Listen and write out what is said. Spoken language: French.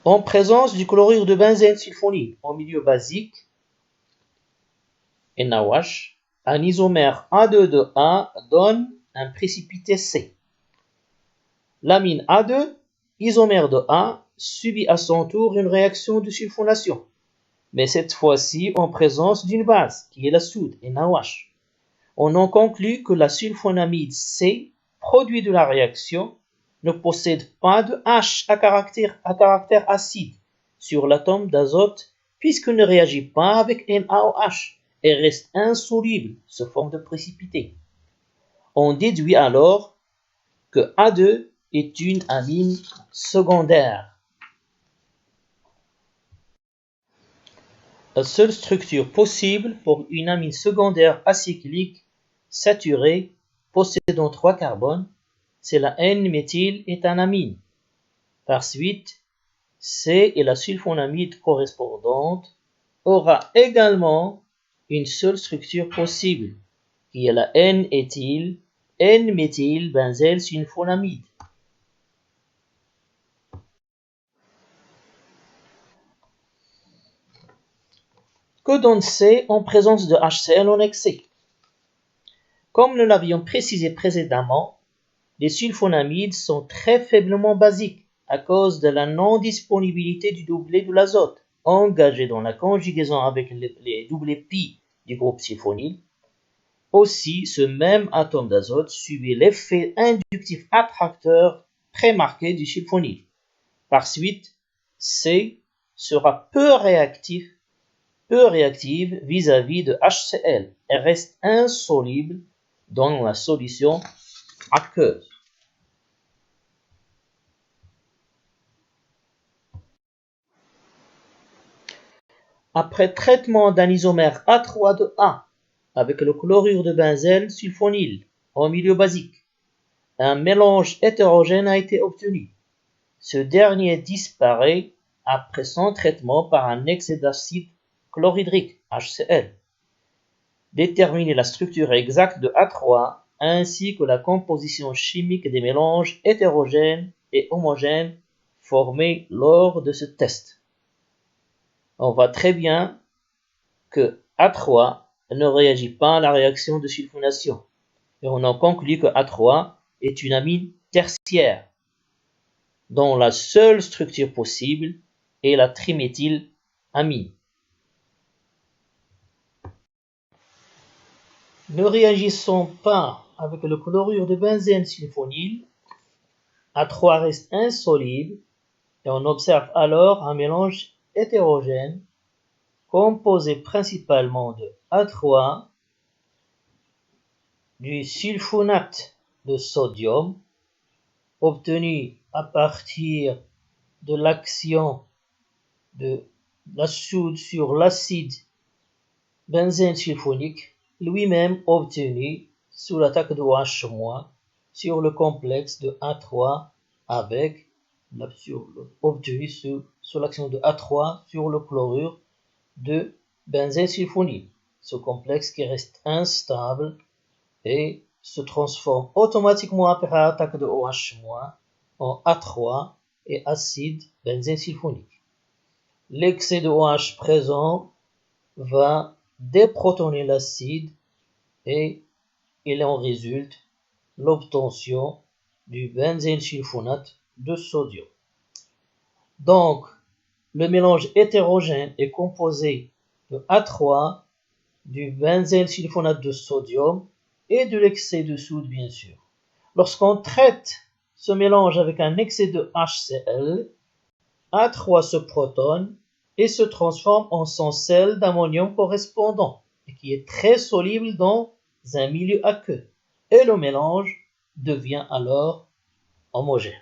En présence du chlorure de benzène sulfonyle en milieu basique, NaOH, un isomère A2 de A donne un précipité C. L'amine A2, isomère de A, subit à son tour une réaction de sulfonation, mais cette fois-ci en présence d'une base, qui est la soude, NaOH. On en conclut que la sulfonamide C, produit de la réaction, ne possède pas de H à caractère acide sur l'atome d'azote puisqu'il ne réagit pas avec NaOH et reste insoluble sous forme de précipité. On déduit alors que A2 est une amine secondaire. La seule structure possible pour une amine secondaire acyclique saturée possédant 3 carbones, c'est la N-méthyléthanamine. Par suite, C et la sulfonamide correspondante aura également une seule structure possible, qui est la N-méthylbenzèlsulfonamide. Que donne C en présence de HCl en excès? Comme nous l'avions précisé précédemment, les sulfonamides sont très faiblement basiques à cause de la non-disponibilité du doublet de l'azote engagé dans la conjugaison avec les doublets pi du groupe sulfonyle. Aussi, ce même atome d'azote subit l'effet inductif attracteur très marqué du sulfonyle. Par suite, C sera peu réactive vis-à-vis de HCl et reste insoluble dans la solution aqueuse. Après traitement d'un isomère A3 de A avec le chlorure de benzène sulfonyle en milieu basique, un mélange hétérogène a été obtenu. Ce dernier disparaît après son traitement par un excès d'acide chlorhydrique, HCl. Déterminer la structure exacte de A3 ainsi que la composition chimique des mélanges hétérogènes et homogènes formés lors de ce test. On voit très bien que A3 ne réagit pas à la réaction de sulfonation et on en conclut que A3 est une amine tertiaire dont la seule structure possible est la triméthylamine. Ne réagissant pas avec le chlorure de benzène sulfonyle, A3 reste insoluble et on observe alors un mélange hétérogène composé principalement de A3, du sulfonate de sodium obtenu à partir de l'action de la soude sur l'acide benzène sulfonique, lui-même obtenu sous l'attaque de OH- sur le complexe de A3 avec obtenu sous l'action de A3 sur le chlorure de benzène sulfonyle. Ce complexe qui reste instable et se transforme automatiquement après l'attaque de OH- en A3 et acide benzène sulfonique. L'excès de OH présent va déprotoner l'acide et il en résulte l'obtention du benzène sulfonate de sodium. Donc, le mélange hétérogène est composé de A3, du benzène sulfonate de sodium et de l'excès de soude, bien sûr. Lorsqu'on traite ce mélange avec un excès de HCl, A3 se protonne et se transforme en son sel d'ammonium correspondant, et qui est très soluble dans un milieu aqueux, et le mélange devient alors homogène.